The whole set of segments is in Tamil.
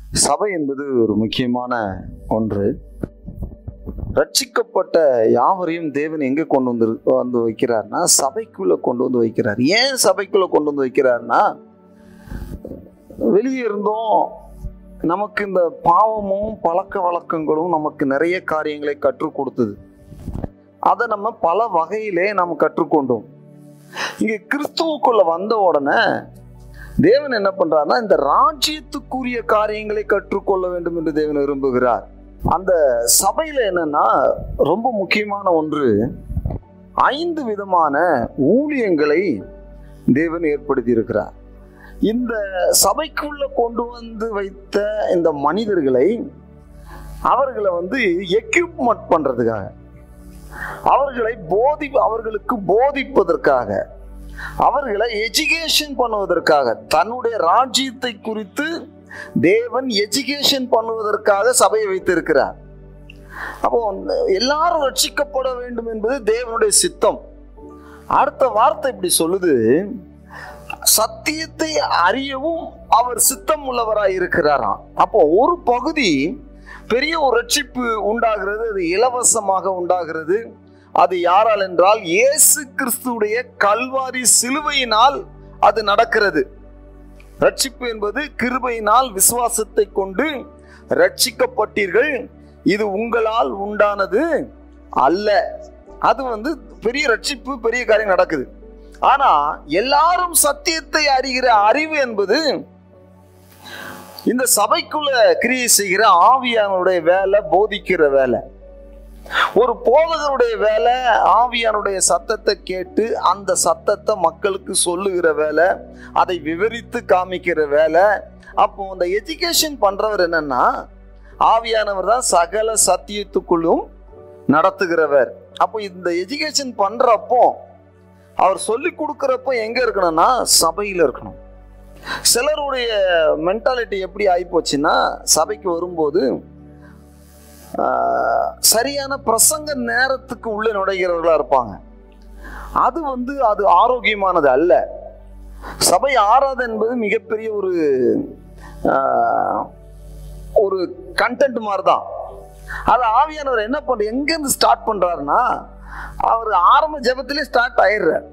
சபை என்பது ஒரு முக்கியமான ஒன்று. ரட்சிக்கப்பட்ட யாவரையும் தேவன் எங்கே கொண்டு வந்து வைக்கிறார்னா சபைக்குள்ள கொண்டு வந்து வைக்கிறார். ஏன் சபைக்குள்ள கொண்டு வந்து வைக்கிறார்னா, வெளியே இருந்தோம் நமக்கு இந்த பாவமும் பழக்க வழக்கங்களும் நமக்கு நிறைய காரியங்களை கற்றுக் கொடுத்தது. அதை நம்ம பல வகையிலே நாம் கற்றுக்கொண்டோம். இங்கே கிறிஸ்துவுக்குள்ள வந்த உடனே தேவன் என்ன பண்றாருன்னா, இந்த ராஜ்யத்துக்குரிய காரியங்களை கற்றுக்கொள்ள வேண்டும் என்று தேவன் விரும்புகிறார். அந்த சபையில என்னன்னா ரொம்ப முக்கியமான ஒன்று, 5 விதமான ஊழியங்களை தேவன் ஏற்படுத்தி இருக்கிறார். இந்த சபைக்குள்ள கொண்டு வந்து வைத்த இந்த மனிதர்களை அவர்களை எக்யூப்மெண்ட் பண்றதுக்காக, அவர்களுக்கு போதிப்பதற்காக, அவர்களை எஜுகேஷன் பண்ணுவதற்காக, தன்னுடைய ராஜ்யத்தை குறித்து தேவன் எஜுகேஷன் பண்ணுவதற்காக சபையை வைத்திருக்கிறார். அப்போ எல்லாரும் ரட்சிக்கப்பட வேண்டும் என்பது தேவனுடைய சித்தம். அடுத்த வார்த்தை இப்படி சொல்லுது, சத்தியத்தை அறியவும் அவர் சித்தம் உள்ளவராய் இருக்கிறாராம். அப்போ ஒரு பகுதி பெரிய ஒரு ரட்சிப்பு உண்டாகிறது, அது இலவசமாக உண்டாகிறது. அது யாரால் என்றால் இயேசு கிறிஸ்துடைய கல்வாரி சிலுவையினால் அது நடக்கிறது. ரட்சிப்பு என்பது கிருபையினால் விசுவாசத்தை கொண்டு ரட்சிக்கப்பட்டீர்கள், இது உங்களால் உண்டானது அல்ல. அது பெரிய ரட்சிப்பு, பெரிய காரியம் நடக்குது. ஆனா எல்லாரும் சத்தியத்தை அறிகிற அறிவு என்பது இந்த சபைக்குள்ள கிரியை செய்கிற ஆவியானுடைய வேலை, போதிக்கிற வேலை. ஒரு போதகருடைய வேலை ஆவியானுடைய சத்தத்தை கேட்டு அந்த சத்தத்தை மக்களுக்கு சொல்லுகிற வேலை, அதை விவரித்து காமிக்கிற வேலை. அப்போ அந்த எஜுகேஷன் பண்றவர் என்னன்னா, ஆவியானவர் தான் சகல சத்தியத்துக்குள்ளும் நடத்துகிறவர். அப்போ இந்த எஜுகேஷன் பண்றப்போ, அவர் சொல்லி கொடுக்கிறப்போ எங்க இருக்கணும்னா சபையில இருக்கணும். சிலருடைய மென்டாலிட்டி எப்படி ஆயிப்போச்சுன்னா, சபைக்கு வரும்போது சரியான பிரசங்க நேரத்துக்கு உள்ள நுழைகிறவர்களா இருப்பாங்க. அது ஆரோக்கியமானது அல்ல. சபை ஆராதனை என்பது மிகப்பெரிய ஒரு கண்டென்ட் மாதிரிதான். அது ஆவியானவர் என்ன பண்ற, எங்க இருந்து ஸ்டார்ட் பண்றாருன்னா, அவர் ஆரம்ப ஜெபத்திலே ஸ்டார்ட் ஆயிடுறார்.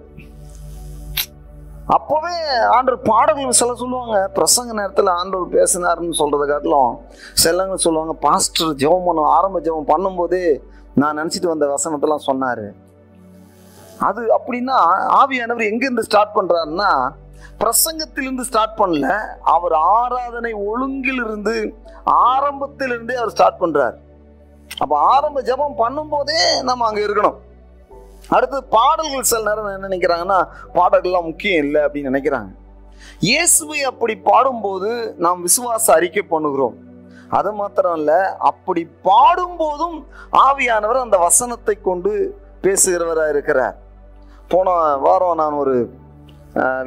அப்பவே ஆண்டவர் பாடல்கள் சில சொல்லுவாங்க, பிரசங்க நேரத்தில் ஆண்டவர் பேசினாருன்னு சொல்றதை காட்டிலும் சிலங்க சொல்லுவாங்க, பாஸ்டர் ஜெபம் பண்ண ஆரம்ப ஜெபம் பண்ணும்போதே நான் நினைச்சிட்டு வந்த வசனத்தெல்லாம் சொன்னாரு. அது அப்படின்னா ஆவியானவர் எங்கிருந்து ஸ்டார்ட் பண்றாருன்னா, பிரசங்கத்திலிருந்து ஸ்டார்ட் பண்ணல, அவர் ஆராதனை ஒழுங்கிலிருந்து ஆரம்பத்திலிருந்தே அவர் ஸ்டார்ட் பண்றார். அப்ப ஆரம்ப ஜெபம் பண்ணும் போதே நம்ம அங்க இருக்கணும். அடுத்து பாடல்கள் சில நேரம் என்ன நினைக்கிறாங்கன்னா, பாடல்கள்லாம் முக்கியம் இல்லை அப்படின்னு நினைக்கிறாங்க. இயேசுவை அப்படி பாடும்போது நாம் விசுவாச அறிக்கை பண்ணுகிறோம். அது மாத்திரம் இல்ல, அப்படி பாடும்போதும் ஆவியானவர் அந்த வசனத்தை கொண்டு பேசுகிறவராக இருக்கிறார். போன வாரம் நான் ஒரு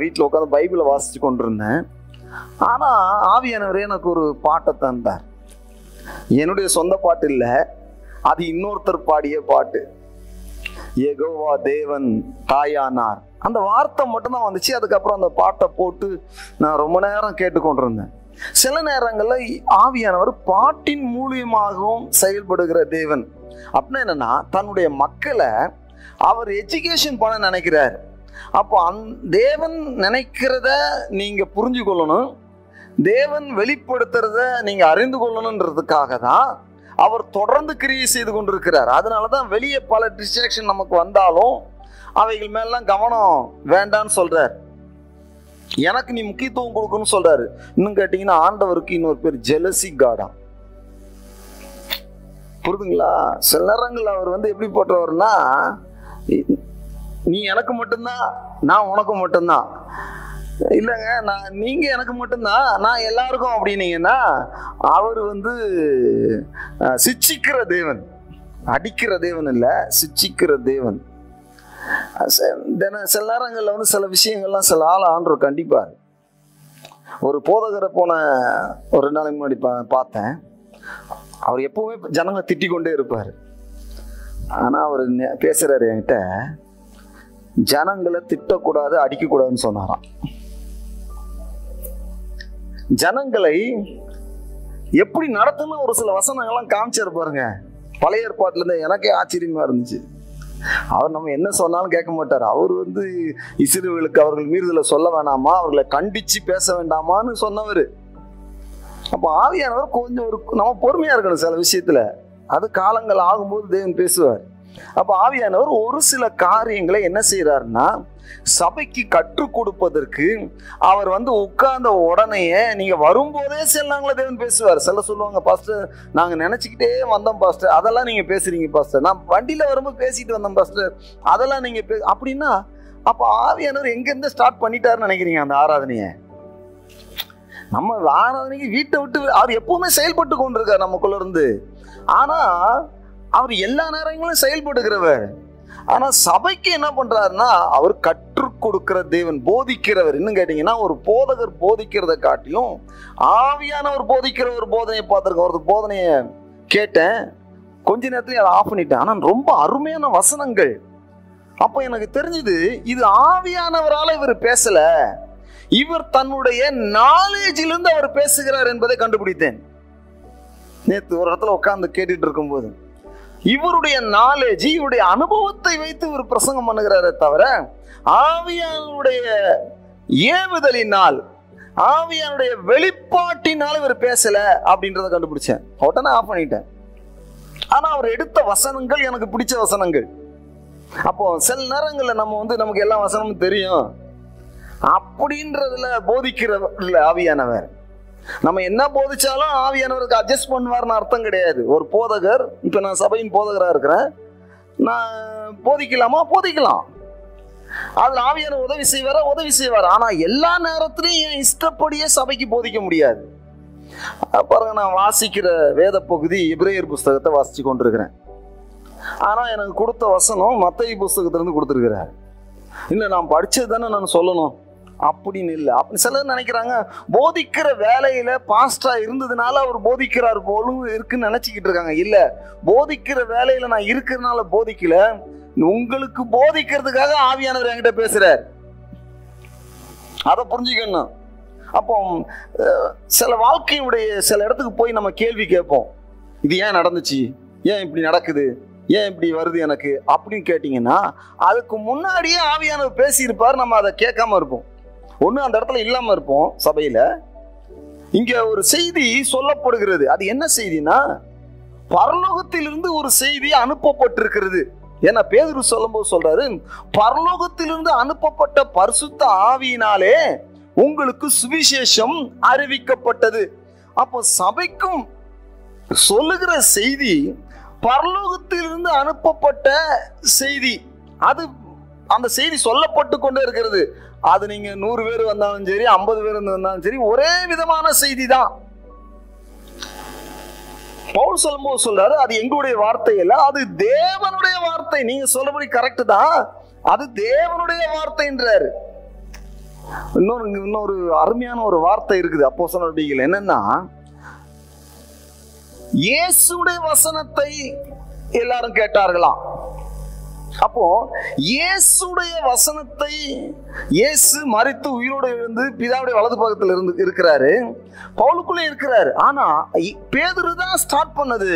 வீட்டில் உட்காந்து பைபிளை வாசிச்சு கொண்டிருந்தேன். ஆனா ஆவியானவரே எனக்கு ஒரு பாட்டை தந்தார். என்னுடைய சொந்த பாட்டு இல்லை, அது இன்னொருத்தர் பாடிய பாட்டு. யெகோவா தேவன் தாயானார், அந்த வார்த்தை மட்டும்தான் வந்துச்சு. அதுக்கப்புறம் அந்த பாட்டை போட்டு நான் ரொம்ப நேரம் கேட்டுக்கொண்டிருந்தேன். சில நேரங்கள்ல ஆவியானவர் பாட்டின் மூலியமாகவும் செயல்படுகிற தேவன். அப்படின்னா என்னன்னா, தன்னுடைய மக்களை அவர் எஜுகேஷன் பண்ண நினைக்கிறார். அப்போ தேவன் நினைக்கிறத நீங்க புரிஞ்சு கொள்ளணும், தேவன் வெளிப்படுத்துறத நீங்க அறிந்து கொள்ளணுன்றதுக்காக தான் அவர் தொடர்ந்து கிரியை செய்து கொண்டிருக்கிறார். அதனாலதான் வெளியே பல டிஸ்ட்ராக்ஷன் நமக்கு வந்தாலும் அவைகள் மேலாம் கவனம் வேண்டான்னு சொல்றார். எனக்கு நீ முக்கியத்துவம் கொடுக்கணும்னு சொல்றாரு. இன்னும் கேட்டீங்கன்னா, ஆண்டவருக்கு இன்னொரு பேர் ஜெலசி காடா. புரியுதுங்களா? சில நேரங்கள் அவர் எப்படி போட்டுறவர்னா, நீ எனக்கு மட்டும்தான், நான் உனக்கு மட்டும்தான். இல்லைங்க, நீங்க எனக்கு மட்டும்தான், நான் எல்லாருக்கும் அப்படின்னீங்கன்னா அவர் சிச்சிக்கிற தேவன், அடிக்கிற தேவன் இல்ல, சிச்சிக்கிற தேவன். சில நேரங்கள்ல சில விஷயங்கள்லாம் சில ஆள் ஆண்டவர் கண்டிப்பார். ஒரு போதகரை போன ஒரு 2 நாளைக்கு முன்னாடி பார்த்தேன். அவர் எப்பவுமே ஜனங்களை திட்டிக் கொண்டே இருப்பார். ஆனா அவர் பேசுறாரு என்கிட்ட, ஜனங்களை திட்டக்கூடாது, அடிக்கக்கூடாதுன்னு சொன்னாராம். ஜனங்களை எப்படி நடத்துன்னு ஒரு சில வசனங்கள்லாம் காமிச்சாரு பாருங்க. பழைய ஏற்பாட்டுல இருந்து எனக்கே ஆச்சரியமா இருந்துச்சு. அவர் நம்ம என்ன சொன்னாலும் கேட்க மாட்டார். அவர் இஸ்ரவேலுக்கு அவர்கள் மீறுதலை சொல்ல வேணாமா, அவர்களை கண்டிச்சு பேச வேண்டாமான்னு சொன்னவர். அப்ப ஆவியானவர் கொஞ்சம் நம்ம பொறுமையா இருக்கணும் சில விஷயத்துல. அது காலங்கள் ஆகும்போது தேவன் பேசுவார். அப்ப ஆவியானவர் ஒரு சில காரியங்களை என்ன செய்யறாருன்னா, சபைக்கு கற்றுக் கொடுப்பதற்கு அவர் உட்கார்ந்த உடனேயே நீங்க வரும்போதே சில தேவன் பேசுவார். சில சொல்லுவாங்க, பாஸ்டர் நாங்க நினைச்சுக்கிட்டே வந்தோம் பாஸ்டர், அதெல்லாம் நீங்க பேசுறீங்க பாஸ்டர், நான் வண்டியில வரும்போது பேசிட்டு வந்தோம் பாஸ்டர், அதெல்லாம் நீங்க அப்படின்னா அப்ப ஆவியானவர் எங்க இருந்து ஸ்டார்ட் பண்ணிட்டாருன்னு நினைக்கிறீங்க அந்த ஆராதனையை? நம்ம ஆராதனைக்கு வீட்டை விட்டு அவர் எப்பவுமே செயல்பட்டு கொண்டிருக்காரு நமக்குள்ள இருந்து. ஆனா அவர் எல்லா நேரங்களும் செயல்படுகிறவர். ஆனா சபைக்கு என்ன பண்றாருன்னா, அவர் கற்றுக் கொடுக்கிற தேவன், போதிக்கிறவர். இன்னும் கேட்டீங்கன்னா, ஒரு போதகர் போதிக்கிறத காட்டியும் ஆவியானவர் போதிக்கிற ஒரு போதனையை பார்த்திருக்கேன். ஒரு போதனையை கேட்டேன், கொஞ்ச நேரத்துல அதை ஆஃப் பண்ணிட்டேன். ஆனா ரொம்ப அருமையான வசனங்கள். அப்போ எனக்கு தெரிஞ்சது, இது ஆவியானவரால இவர் பேசல, இவர் தன்னுடைய நாலேஜிலிருந்து அவர் பேசுகிறார் என்பதை கண்டுபிடித்தேன். நேற்று ஒரு இடத்துல உட்கார்ந்து கேட்டுட்டு இருக்கும்போது இவருடைய நாலேஜ், இவருடைய அனுபவத்தை வைத்து இவர் பிரசங்கம் பண்ணுகிறாரே தவிர ஆவியானுடைய ஏவுதலினால், ஆவியானுடைய வெளிப்பாட்டினால் இவர் பேசல அப்படின்றத கண்டுபிடிச்சேன். உடனே ஆஃப் பண்ணிட்டேன். ஆனா அவர் எடுத்த வசனங்கள் எனக்கு பிடிச்ச வசனங்கள். அப்போ சில நேரங்களில் நம்ம நமக்கு எல்லா வசனமும் தெரியும் அப்படின்றதுல போதிக்கிறவர் ஆவியானவர். நம்ம என்ன போதிச்சாலும் ஆவியானவருக்கு அட்ஜஸ்ட் பண்ணுவார்னு அர்த்தம் கிடையாது. ஒரு போதகர், இப்ப நான் சபையின் போதகராக இருக்கிறேன், நான் போதிக்கலாமா? போதிக்கலாம். அதுல ஆவியானவர் உதவி செய்வார். ஆனா எல்லா நேரத்திலையும் என் இஷ்டப்படியே சபைக்கு போதிக்க முடியாது. பாருங்க, நான் வாசிக்கிற வேத பகுதி எபிரேயர் புஸ்தகத்தை வாசிச்சு கொண்டிருக்கிறேன். ஆனா எனக்கு கொடுத்த வசனம் மத்தேயு புஸ்தகத்திலிருந்து கொடுத்துருக்கிறார். இல்ல நான் படிச்சது தானே நான் சொல்லணும் அப்படின்னு இல்லை. அப்படி சிலர் நினைக்கிறாங்க, போதிக்கிற வேலையில பாஸ்டா இருந்ததுனால அவர் போதிக்கிறார் போலும் இருக்குன்னு நினைச்சுக்கிட்டு இருக்காங்க. இல்ல, போதிக்கிற வேலையில நான் இருக்கிறதுனால போதிக்கல, உங்களுக்கு போதிக்கிறதுக்காக ஆவியானவர் என்கிட்ட பேசுறார். அதை புரிஞ்சுக்கணும். அப்போ சில வாழ்க்கையுடைய சில இடத்துக்கு போய் நம்ம கேள்வி கேட்போம், இது ஏன் நடந்துச்சு, ஏன் இப்படி நடக்குது, ஏன் இப்படி வருது எனக்கு அப்படின்னு கேட்டீங்கன்னா, அதுக்கு முன்னாடியே ஆவியானவர் பேசியிருப்பார். நம்ம அதை கேட்காம இருப்போம். ஒண்ணு அந்த இடத்துல இல்லாம இருப்போம். சபையில இங்க ஒரு செய்தி சொல்லப்படுகிறது. அது என்ன செய்தினா, பரலோகத்திலிருந்து ஒரு செய்தி அனுப்பப்பட்டிருக்கிறது. ஏன்னா பேதுரு சொல்லும்போது சொல்றாரு, பரலோகத்திலிருந்து அனுப்பப்பட்ட பரிசுத்த ஆவியினாலே உங்களுக்கு சுவிசேஷம் அறிவிக்கப்பட்டது. அப்போ சபைக்கும் சொல்லுகிற செய்தி பரலோகத்திலிருந்து அனுப்பப்பட்ட செய்தி. அது அந்த செய்தி சொல்லப்பட்டு கொண்டே இருக்கிறது. அது நீங்க 100 பேர் வந்தாலும் சரி, 50 பேர் வந்தாலும் சரி, ஒரே விதமான செய்தி தான். பவுல் சொல்லும்போது சொல்றாரு, அது எங்களுடைய வார்த்தை இல்ல, அது தேவனுடைய வார்த்தை. நீங்க சொல்றபடி கரெக்ட் தான், அது தேவனுடைய வார்த்தைன்றாரு. இன்னொரு அருமையான ஒரு வார்த்தை இருக்குது அப்போஸ்தலர் நடவடிக்கைகள். என்னன்னா, இயேசுடைய வசனத்தை எல்லாரும் கேட்டார்களாம். அப்போ இயேசுடைய வசனத்தை, இயேசு மரித்து உயிரோடு எழுந்து பிதாவுடைய வலது பக்கத்தில் இருந்து இருக்கிறாரு, பவுலுக்குள்ளே இருக்கிறாரு. ஆனா பேதுரு தான் ஸ்டார்ட் பண்ணது.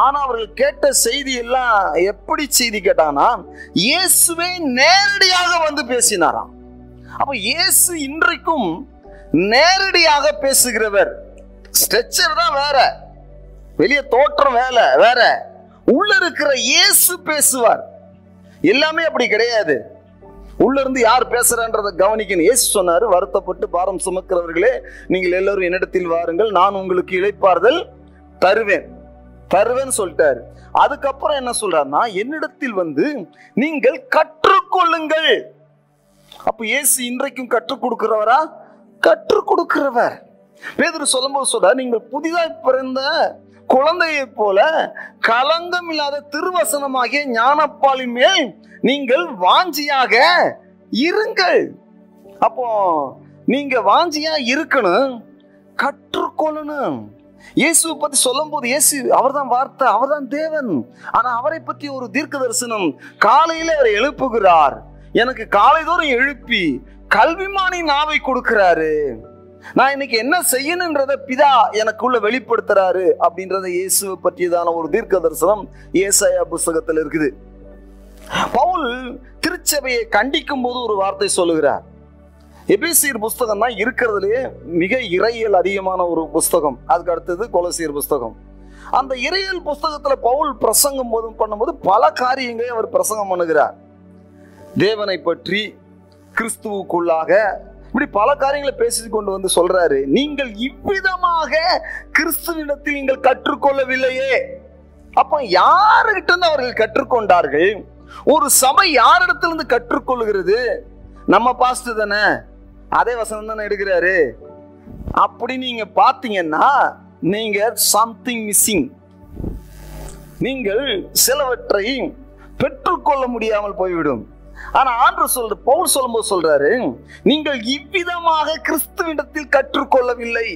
ஆனா அவர்கள் கேட்ட செய்தி எல்லாம் எப்படி செய்தி கேட்டாங்கன்னா, இயேசுவே நேரடியாக வந்து பேசினாராம். அப்ப இயேசு இன்றைக்கும் நேரடியாக பேசுகிறவர். ஸ்ட்ரெச்சர் தான் வேற, வெளியே தோற்றம் வேற, உள்ள இருக்கிற இயேசு பேசுவார். எல்லாமே அப்படி கிடையாது. உள்ள இருந்து யார் பேசுறான்றதை கவனிக்கணும். இயேசு சொன்னாரு, வருத்தப்பட்டு பாரம் சுமக்கிறவர்களே நீங்கள் எல்லாரும் என்னிடத்தில் வாருங்கள், நான் உங்களுக்கு இளைப்பாறுதல் தருவேன் சொல்லிட்டாரு. அதுக்கப்புறம் என்ன சொல்றாருன்னா, என்னிடத்தில் வந்து நீங்கள் கற்றுக்கொள்ளுங்கள். அப்ப இயேசு இன்றைக்கும் கற்றுக் கொடுக்கிறவரா? கற்றுக் கொடுக்கிறவர். பேதுரு சொல்லும்போது சொல்றாரு, நீங்கள் புதிதாய் பிறந்த குழந்தையை போல கலங்கம் இல்லாத திருவசனமாகிய ஞானப்பாலின் மேல் நீங்கள் வாஞ்சியாக இருங்கள். அப்போ நீங்க வாஞ்சியா இருக்கணும், கற்றுக்கொள்ளணும். இயேசுவை பத்தி சொல்லும் போது, இயேசு அவர்தான் வார்த்தை, அவர்தான் தேவன். ஆனா அவரை பத்தி ஒரு தீர்க்க தரிசனம், காலையில அவர் எழுப்புகிறார், எனக்கு காலைதோறும் எழுப்பி கல்விமானி நாவை கொடுக்கிறாரு. நான் இன்னைக்கு என்ன செய்யணுன்றத பிதா எனக்குள்ள வெளிப்படுத்துறாரு அப்படின்றத இயேசுவை பற்றியதான ஒரு தீர்க்க தரிசனம் ஏசாயா புஸ்தகத்தில் இருக்குது. பவுல் திருச்சபையை கண்டிக்கும் போது ஒரு வார்த்தை சொல்லுகிறார். எபேசியர் புஸ்தகம் தான் இருக்கிறதுலே மிக இறையியல் அதிகமான ஒரு புஸ்தகம். அதுக்கு அடுத்தது கொலோசியர் புஸ்தகம். அந்த இறையியல் புஸ்தகத்துல பவுல் பிரசங்கம் பண்ணும்போது பல காரியங்களை அவர் பிரசங்கம் பண்ணுகிறார். தேவனை பற்றி, கிறிஸ்துவுக்குள்ளாக, இப்படி பல காரியங்களை பேசி கொண்டு வந்து சொல்றாரு. நீங்கள் இவ்விதமாக கிறிஸ்துவிடத்தில் நீங்கள் கற்றுக்கொள்ளவில்லையே. அப்ப யாருகிட்ட இருந்து அவர்கள் கற்றுக்கொண்டார்கள்? ஒரு சபை யாரிடத்திலிருந்து கற்றுக்கொள்கிறது? நம்ம பாஸ்டர் தானே, அதே வசனம் தானே எடுக்கிறாரு. அப்படி நீங்க பாத்தீங்கன்னா நீங்க சம்திங் மிஸ்ஸிங். நீங்கள் சிலவற்றை பெற்றுக்கொள்ள முடியாமல் போய்விடும். ஆனா ஆண்டவர் பவுல் சொல்லும்போது சொல்றாரு, நீங்கள் இவ்விதமாக கிறிஸ்துவிடத்தில் கற்றுக்கொள்ளவில்லை.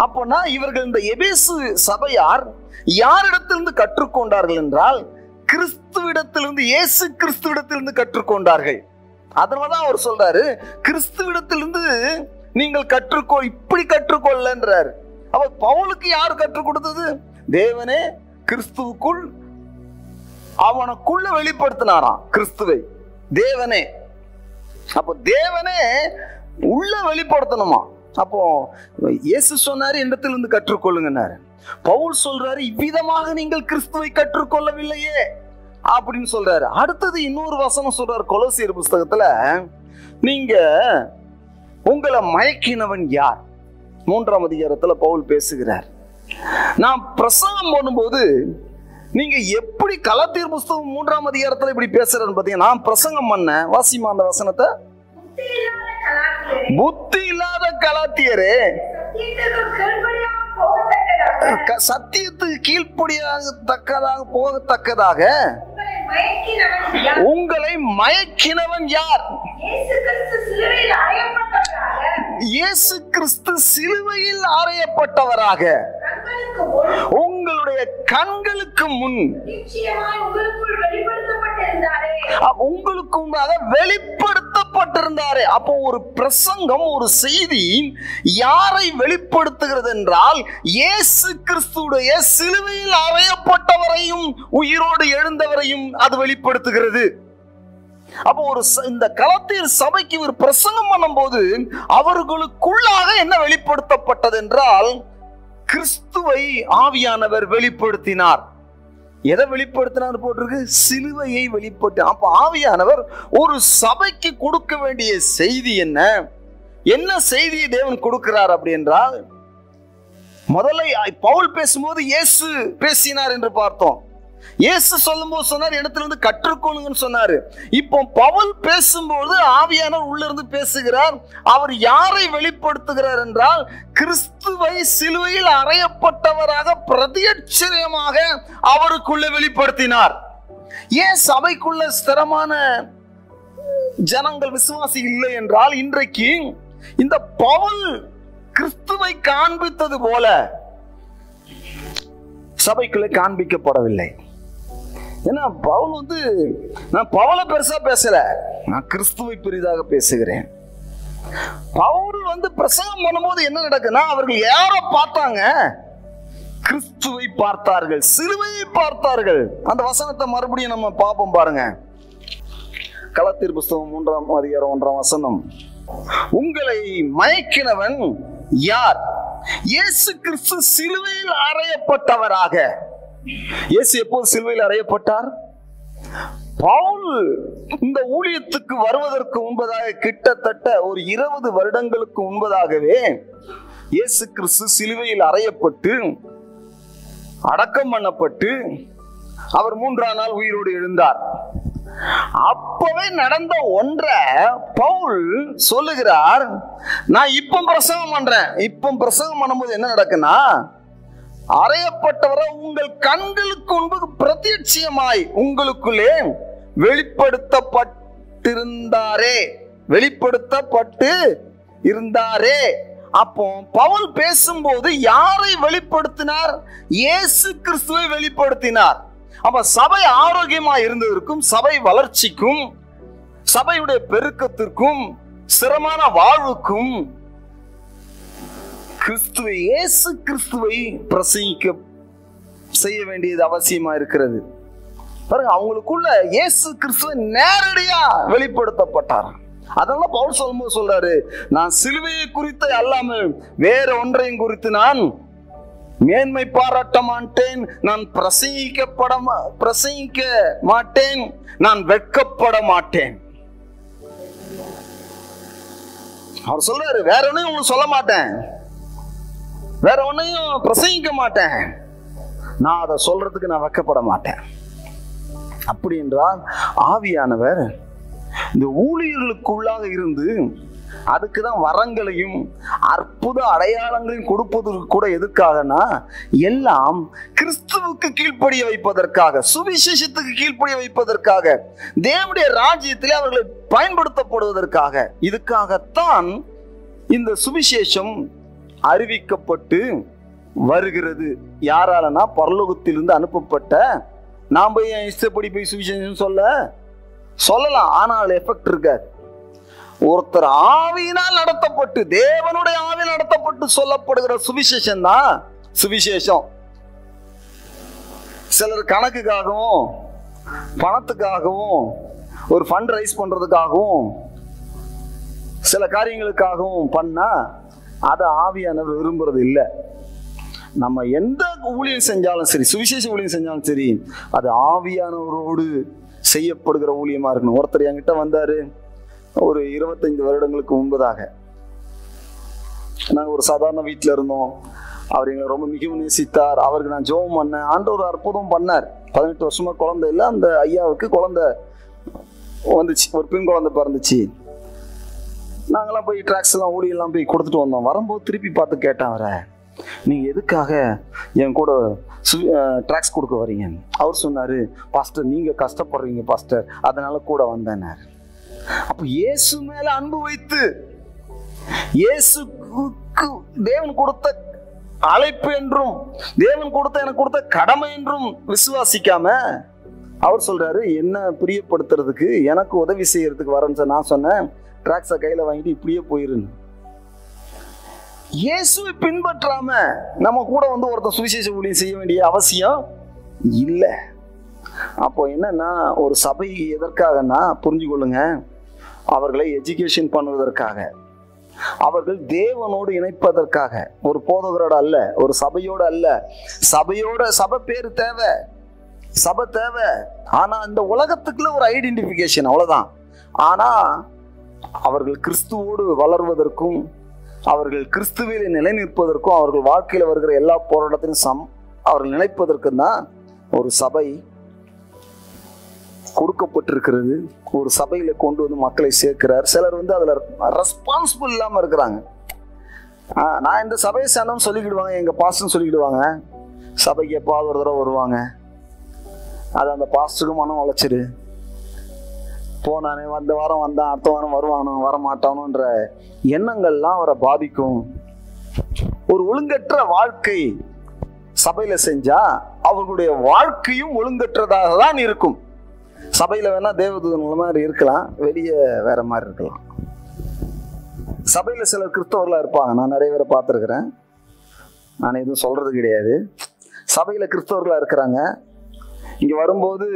அப்போனா இவர்கள் இந்த எபேசு சபையார் யாரிடத்திலிருந்து கற்றுக்கொண்டார்கள் என்றால் கிறிஸ்துவிடத்திலிருந்து, இயேசு கிறிஸ்துவிடத்திலிருந்து கற்றுக்கொண்டார்கள். அதனாலதான் அவர் சொல்றாரு, கிறிஸ்துவிடத்திலிருந்து நீங்கள் இப்படி கற்றுக்கொள்ளன்றார். அப்ப பவுலுக்கு யார் கற்றுக் கொடுத்தது? தேவனே கிறிஸ்துவுக்குள் அவனுக்குள்ள வெளிப்படுத்தினாராம் கிறிஸ்துவை. தேவனே, அப்போ தேவனே உள்ள வெளிப்படுத்தணுமா? அப்போ இயேசு சொன்னாரு, இடத்திலிருந்து கற்றுக்கொள்ளுங்கன்னாரு. பவுல் சொல்றாரு, இவ்விதமாக நீங்கள் கிறிஸ்துவை கற்றுக்கொள்ளவில்லையே அப்படின்னு சொல்றாரு. அடுத்தது இன்னொரு வசனம் சொல்றாரு கொலோசியர் புஸ்தகத்துல, நீங்க உங்களை மயக்கினவன் யார்? 3ஆம் அதிகாரத்துல பவுல் பேசுகிறார். நான் பிரசங்கம் பண்ணும்போது நீங்க எப்படி கலாத்தியர் புஸ்தகம் 3ஆம் அதிகாரத்துல இப்படி பேசுறேன்னு பாத்தீங்கன்னா, நான் பிரசங்கம் பண்ண வாசிமா அந்த வசனத்தை. புத்தி இல்லாத கலாத்தியரே, சத்தியத்துக்கு கீழ்ப்படியாகத்தக்கதாக போகத்தக்கதாக உங்களை மயக்கினவன் யார்? இயேசு கிறிஸ்து சிலுவையில் அறையப்பட்டவராக உங்களுடைய கண்களுக்கு முன் உங்களுக்கு முன்னாக வெளிப்படுத்தப்பட்டிருந்தாரே. அப்போ ஒரு பிரசங்கம், ஒரு செய்தி யாரை வெளிப்படுத்துகிறது என்றால் இயேசு கிறிஸ்துடைய சிலுவையில் அறையப்பட்டவரையும் உயிரோடு எழுந்தவரையும் அது வெளிப்படுத்துகிறது. அப்போ இந்த கலாத்தியர் சபைக்கு ஒரு பிரசங்கம் பண்ணும் போது அவர்களுக்குள்ளாக என்ன வெளிப்படுத்தப்பட்டது என்றால் கிறிஸ்துவை ஆவியானவர் வெளிப்படுத்தினார். எதை வெளிப்படுத்தினார் போட்டிருக்கு? சிலுவையை வெளிப்படுத்தினார். அப்ப ஆவியானவர் ஒரு சபைக்கு கொடுக்க வேண்டிய செய்தி என்ன செய்தியை தேவன் கொடுக்கிறார் அப்படி என்றால், முதல்ல பவுல் பேசும்போது இயேசு பேசினார் என்று பார்த்தோம். இயேசு சொல்லும்போது சொன்னார், இடத்திலிருந்து கற்றுக்கொள்ளுங்கன்னு சொன்னாரு. இப்போ பவுல் பேசும்போது ஆவியானவர் உள்ள இருந்து பேசுகிறார். அவர் யாரை வெளிப்படுத்துகிறார் என்றால் கிறிஸ்துவை சிலுவையில் அறையப்பட்டவராக பிரத்யட்சமாக அவருக்குள்ள வெளிப்படுத்தினார். ஏன் சபைக்குள்ள ஸ்திரமான ஜனங்கள், விசுவாசி இல்லை என்றால் இன்றைக்கு இந்த பவுல் கிறிஸ்துவை காண்பித்தது போல சபைக்குள்ளே காண்பிக்கப்படவில்லை. ஏன்னா பவுல் நான் பவுலை பெருசா பேசல, நான் கிறிஸ்துவை பெரிதாக பேசுகிறேன். பவுல் பிரசங்கம் பண்ணும்போது என்ன நடக்குன்னா, அவர்கள் யாரை பார்த்தாங்க? கிறிஸ்துவை பார்த்தார்கள், சிலுவையை பார்த்தார்கள். அந்த வசனத்தை மறுபடியும் நம்ம பார்ப்போம் பாருங்க. கலாத்தியர் புஸ்தகம் 3ஆம் அதிகாரம் 1ஆம் வசனம். உங்களை மயக்கினவன் யார்? இயேசு கிறிஸ்து சிலுவையில் அறையப்பட்டவராக. இயேசு எப்போது சிலுவையில் அறையப்பட்டார்? பவுல் இந்த ஊழியத்துக்கு வருவதற்கு முன்பதாக, கிட்டத்தட்ட ஒரு 20 வருடங்களுக்கு முன்பதாகவே இயேசு கிறிஸ்து சிலுவையில் அறையப்பட்டு அடக்கம் பண்ணப்பட்டு அவர் 3ஆம் நாள் உயிரோடு எழுந்தார். அப்பவே நடந்த ஒன்றை பவுல் சொல்லுகிறார், நான் இப்ப பிரசங்கம் பண்றேன். இப்ப பிரசங்கம் பண்ணும்போது என்ன நடக்குன்னா, அறையப்பட்டவரை உங்கள் கண்களுக்கு முன்பு பிரத்யட்சமாய் உங்களுக்குள்ளே வெளிப்படுத்தப்பட்டு இருந்தாரே. அப்போ பவுல் பேசும்போது யாரை வெளிப்படுத்தினார்? இயேசு கிறிஸ்துவை வெளிப்படுத்தினார். அப்ப சபை ஆரோக்கியமா இருந்ததற்கும், சபை வளர்ச்சிக்கும், சபையுடைய பெருக்கத்திற்கும், சிரமமான வாழ்வுக்கும் கிறிஸ்துவை, இயேசு கிறிஸ்துவை பிரசங்கிக்க செய்ய வேண்டியது அவசியமா இருக்கிறது. பாருங்க, அவங்களுக்குள்ள இயேசு கிறிஸ்துவை நேரடியா வெளிப்படுத்தப்பட்டார். அதனால பவுல் சொல்லும்போது சொல்றாரு, நான் சிலுவையை குறித்து அல்லாமல் வேற ஒன்றையும் குறித்து நான் மேன்மை பாராட்ட மாட்டேன், நான் பிரசங்கிக்க மாட்டேன், நான் வெட்கப்பட மாட்டேன். அவர் சொல்றாரு, வேற ஒன்னையும் உங்களுக்கு சொல்ல மாட்டேன், வேற ஒன்னையும் பிரசங்கிக்க மாட்டேன், நான் அதை சொல்றதுக்கு நான் வெட்கப்பட மாட்டேன். அப்படி என்றால் ஆவியானவர் இந்த ஊழியர்களுக்குள்ளாக இருந்து அதுக்குதான் வரங்களையும் அற்புத அடையாளங்களையும் கொடுப்பதற்கு கூட எதுக்காகனா, எல்லாம் கிறிஸ்துவுக்கு கீழ்ப்படிய வைப்பதற்காக, சுவிசேஷத்துக்கு கீழ்ப்படிய வைப்பதற்காக, தேவனுடைய ராஜ்யத்திலே அவர்களை பயன்படுத்தப்படுவதற்காக. இதுக்காகத்தான் இந்த சுவிசேஷம் அறிவிக்கப்பட்டு வருகிறது. யாராலனா, பரலோகத்திலிருந்து அனுப்பப்பட்ட, நாம் போய் இஷ்டப்படி போய் சுவிசேஷம் சொல்லலாம், ஆனால் எஃபெக்ட் இருக்காது. ஒருத்தர் ஆவியினால் நடத்தப்பட்டு, தேவனுடைய ஆவியில் நடத்தப்பட்டு சொல்லப்படுகிற சுவிசேஷம் தான் சுவிசேஷம். சிலர் கணக்குக்காகவும் பணத்துக்காகவும் ஒரு ஃபண்ட் ரைஸ் பண்றதுக்காகவும் சில காரியங்களுக்காகவும் பண்ணா அதை ஆவியானவர் விரும்புறது இல்லை. நம்ம எந்த ஊழியம் செஞ்சாலும் சரி, சுவிசேஷ ஊழியம் செஞ்சாலும் சரி, அது ஆவியானவரோடு செய்யப்படுகிற ஊழியமா இருக்கணும். ஒருத்தர் என்கிட்ட வந்தாரு ஒரு 25 வருடங்களுக்கு முன்பதாக. நாங்கள் ஒரு சாதாரண வீட்டில் இருந்தோம். அவர் எங்களை ரொம்ப மிகவும் நேசித்தார். அவருக்கு நான் ஜெபம் பண்ணேன். ஆண்டவர் அற்புதம் பண்ணார். 18 வருஷமா குழந்தை இல்லை. அந்த ஐயாவுக்கு குழந்தை வந்துச்சு, ஒரு பெண் குழந்தை பிறந்துச்சு. நாங்களாம் போய் ட்ராக்ஸ் எல்லாம் ஊழியெல்லாம் போய் கொடுத்துட்டு வந்தோம். வரும்போது திருப்பி பார்த்து கேட்டேன் அவரை, நீங்கள் எதுக்காக என் கூட ட்ராக்ஸ் கொடுக்க வரீங்க? அவர் சொன்னார், பாஸ்டர் நீங்கள் கஷ்டப்படுறீங்க பாஸ்டர், அதனால கூட வந்தேன்னார். அப்போ இயேசு மேல அன்பு வைத்து, இயேசுக்கு தேவன் கொடுத்த அழைப்பு என்றும் தேவன் எனக்கு கொடுத்த கடமை என்றும் விசுவாசிக்காம அவர் சொல்றாரு, என்ன பிரியப்படுத்துறதுக்கு, எனக்கு உதவி செய்யறதுக்கு வரேன்னு. நான் சொன்னேன், ட்ராக்ஸை கையில வாங்கிட்டு இப்படியே போயிருன்னு. இயேசுவை பின்பற்றாம நம்ம கூட ஒருத்தர் சுவிசேஷ ஊழியம் செய்ய வேண்டிய அவசியம் இல்லை. அப்போ என்னன்னா, ஒரு சபை எதற்காகனா புரிஞ்சு கொள்ளுங்க, அவர்களை எஜுகேஷன் பண்ணுவதற்காக, அவர்கள் தேவனோடு இணைப்பதற்காக, ஒரு போதகரோட அல்ல, ஒரு சபையோடு அல்ல. சபை பேரு தேவை, சபை தேவை. ஆனா இந்த உலகத்துக்குள்ள ஒரு ஐடென்டிபிகேஷன், அவ்வளவுதான். ஆனா அவர்கள் கிறிஸ்துவோடு வளர்வதற்கும், அவர்கள் கிறிஸ்துவிலே நிலை நிற்பதற்கும், அவர்கள் வாழ்க்கையில் வருகிற எல்லா போராட்டத்திலும் அவர்கள் நினைப்பதற்கும் தான் ஒரு சபை கொடுக்கப்பட்டிருக்கிறது. ஒரு சபையில கொண்டு வந்து மக்களை சேர்க்கிறார். சிலர் அதுல ரெஸ்பான்சிபிள் இல்லாம இருக்கிறாங்க. நான் இந்த சபையை சேர்ந்தோம் சொல்லிக்கிடுவாங்க, எங்க பாஸ்டர்னு சொல்லிக்கிடுவாங்க. சபைக்கு எப்பாவது ஒரு தடவை வருவாங்க. அது அந்த பாஸ்டருக்கு மனம் உழைச்சிரு, போனானே, வந்த வாரம் வந்தான், அடுத்த வாரம் வருவானோ வரமாட்டானோன்ற எண்ணங்கள்லாம் அவரை பாதிக்கும். ஒரு ஒழுங்கற்ற வாழ்க்கை சபையில செஞ்சா அவர்களுடைய வாழ்க்கையும் ஒழுங்கற்றதாக தான் இருக்கும். சபையில வேணா தேவதூதன் மாதிரி இருக்கலாம், வெளியே வேற மாதிரி இருக்கலாம். சபையில சிலர் கிறிஸ்தவர்களா இருப்பாங்க, நான் நிறைய பேரை பார்த்துருக்கிறேன். நான் எதுவும் சொல்றது கிடையாது. சபையில கிறிஸ்தவர்களா இருக்கிறாங்க. இங்க வரும்போது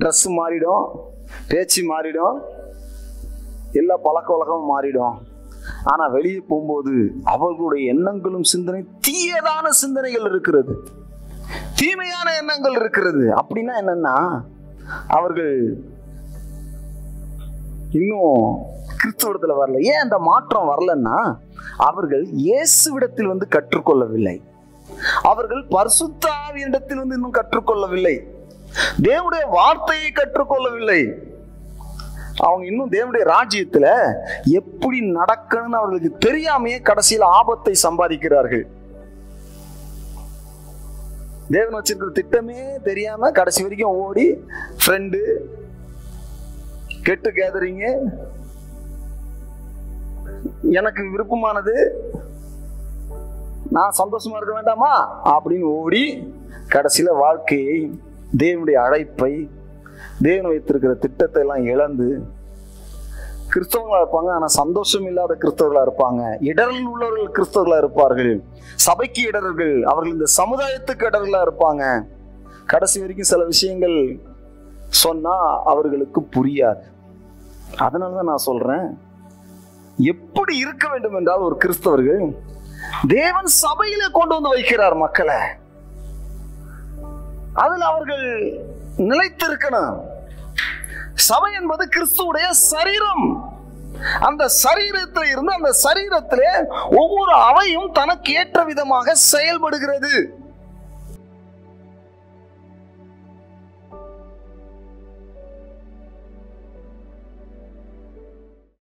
ட்ரெஸ் மாறிடும், பேச்சு மாறிடும், எல்லா பழக்க வழக்கமும் மாறிடும். ஆனா வெளியே போகும்போது அவர்களுடைய எண்ணங்களும் சிந்தனை தீயதான சிந்தனைகள் இருக்கிறது, தீமையான எண்ணங்கள் இருக்கிறது. அப்படின்னா என்னன்னா, அவர்கள் இன்னும் கிறிஸ்துவத்துல வரல. ஏன் அந்த மாற்றம் வரலன்னா, அவர்கள் இயேசுவிடத்தில் கற்றுக்கொள்ளவில்லை. அவர்கள் பரிசுத்த ஆவியினிடத்தில் இன்னும் கற்றுக்கொள்ளவில்லை. தேவனுடைய வார்த்தையை கற்றுக்கொள்ளவில்லை. அவங்க இன்னும் தேவனுடைய ராஜ்யத்துல எப்படி நடக்கணும்னு அவர்களுக்கு தெரியாமையே கடைசியில் ஆபத்தை சம்பாதிக்கிறார்கள். தேவன் வச்சிருக்கிற திட்டமே தெரியாம கடைசி வரைக்கும் ஓடி ஃப்ரெண்டு கெட்டு கேதரிங்க, எனக்கு விருப்பமானது, நான் சந்தோஷமா இருக்க வேண்டாமா அப்படின்னு ஓடி கடைசியில வாழ்க்கையை, தேவனுடைய அழைப்பை, தேவன் வைத்திருக்கிற திட்டத்தை எல்லாம் இழந்து கிறிஸ்தவங்களா இருப்பாங்க, ஆனா சந்தோஷம் இல்லாத கிறிஸ்தவர்களா இருப்பாங்க. இடரில் உள்ளவர்கள் கிறிஸ்தவர்களா இருப்பார்கள். சபைக்கு இடர்கள், அவர்கள் இந்த சமுதாயத்துக்கு இடர்களா இருப்பாங்க. கடைசி வரைக்கும் சில விஷயங்கள் சொன்னா அவர்களுக்கு புரியாது. அதனாலதான் நான் சொல்றேன், எப்படி இருக்க வேண்டும் என்றால் ஒரு கிறிஸ்தவர்கள் தேவன் சபையில கொண்டு வந்து வைக்கிறார் மக்களை, அதில் அவர்கள் நிலைத்திருக்கணும். சபை என்பது கிறிஸ்துவுடைய சரீரம். அந்த சரீரத்தில் இருந்து அந்த சரீரத்திலே ஒவ்வொரு அவையும் தனக்கு ஏற்ற விதமாக செயல்படுகிறது.